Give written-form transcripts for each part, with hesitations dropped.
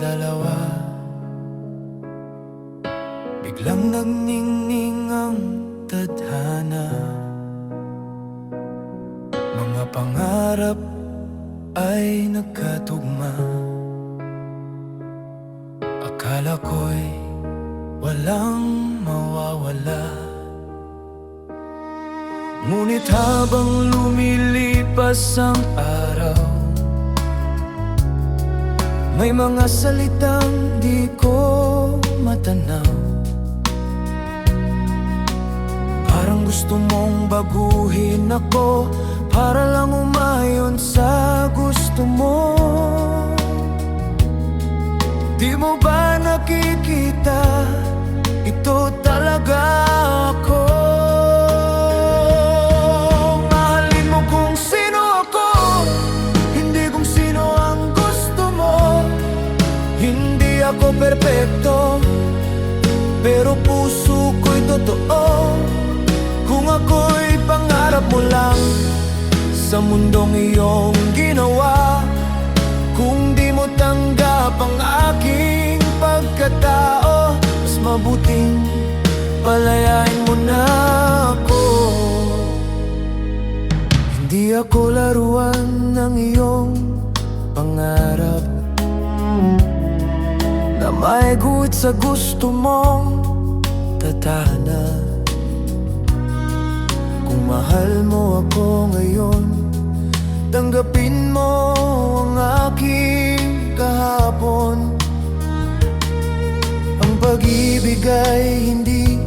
dalawa. Biglang nagningning ang tadhana. Mga pangarap ay nagkatugma. Akala ko'y walang mawawala. Ngunit habang lumilipas ang araw, may mga salitang di ko matanaw. Parang gusto mong baguhin ako para lang umayon sa gusto mo. Di mo ba nakikita? Ito talaga ako. Mahalin mo kung sino ako, hindi kung sino ang gusto mo. Hindi ako perpekto, pero puso ko'y totoo. Kung ako'y pangarap mo lang sa mundong iyong ginawa, kung di mo tanggap ang aking pagkatao, mas mabuting palayain mo na ako. Hindi ako laruan ng iyong pangarap na may guhit sa gusto mong tatana. Kung mahal mo ako ngayon, tanggapin mo ang aking kahapon. Ang pag-ibig ay hindi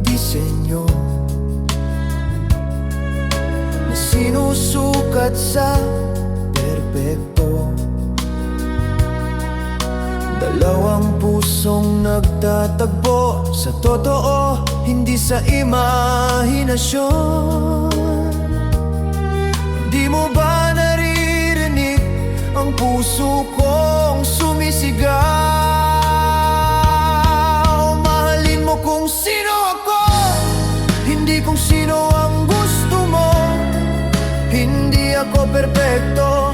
disenyo na sinusukat sa perpekto. Dalawang pusong nagtatagpo sa totoo, hindi sa imahinasyon. Di mo ba naririnig ang puso kong sumisigaw? Mahalin mo kung sino ako, hindi kung sino ang gusto mo. Hindi ako perpekto,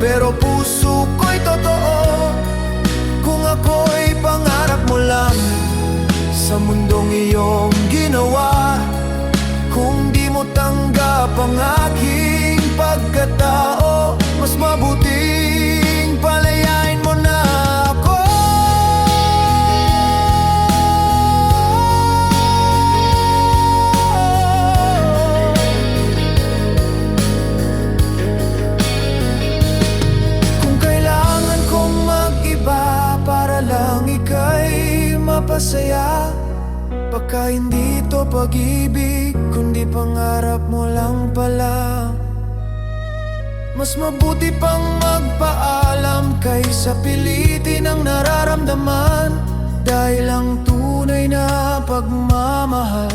pero puso ko'y totoo. Kung ako'y pangarap mo lang sa mundong iyong ginawa, kung di mo tanggap ang aking pagkatao, mas mabuting palayain mo na ako. Kung kailangan kong mag-iba para lang ika'y mapasaya, baka hindi to pag-ibig, kundi pangarap mo lang pala. Mas mabuti pang magpaalam kaysa pilitin ang nararamdaman. Dahil ang tunay na pagmamahal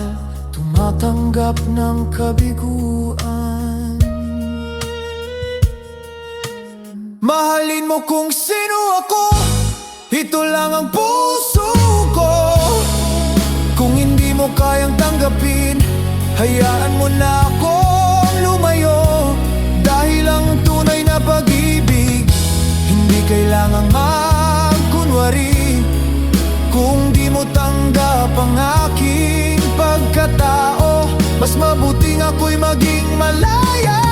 tumatanggap ng kabiguan. Mahalin mo kung sino ako, ito lang ang puso ko. Kung hindi mo kayang tanggapin, hayaan mo na akong lumayo. Dahil ang tunay na pag-ibig hindi kailangang magkunwari. Kung di mo tanggap ang aking pagkatao, mas mabuting ako'y maging malaya.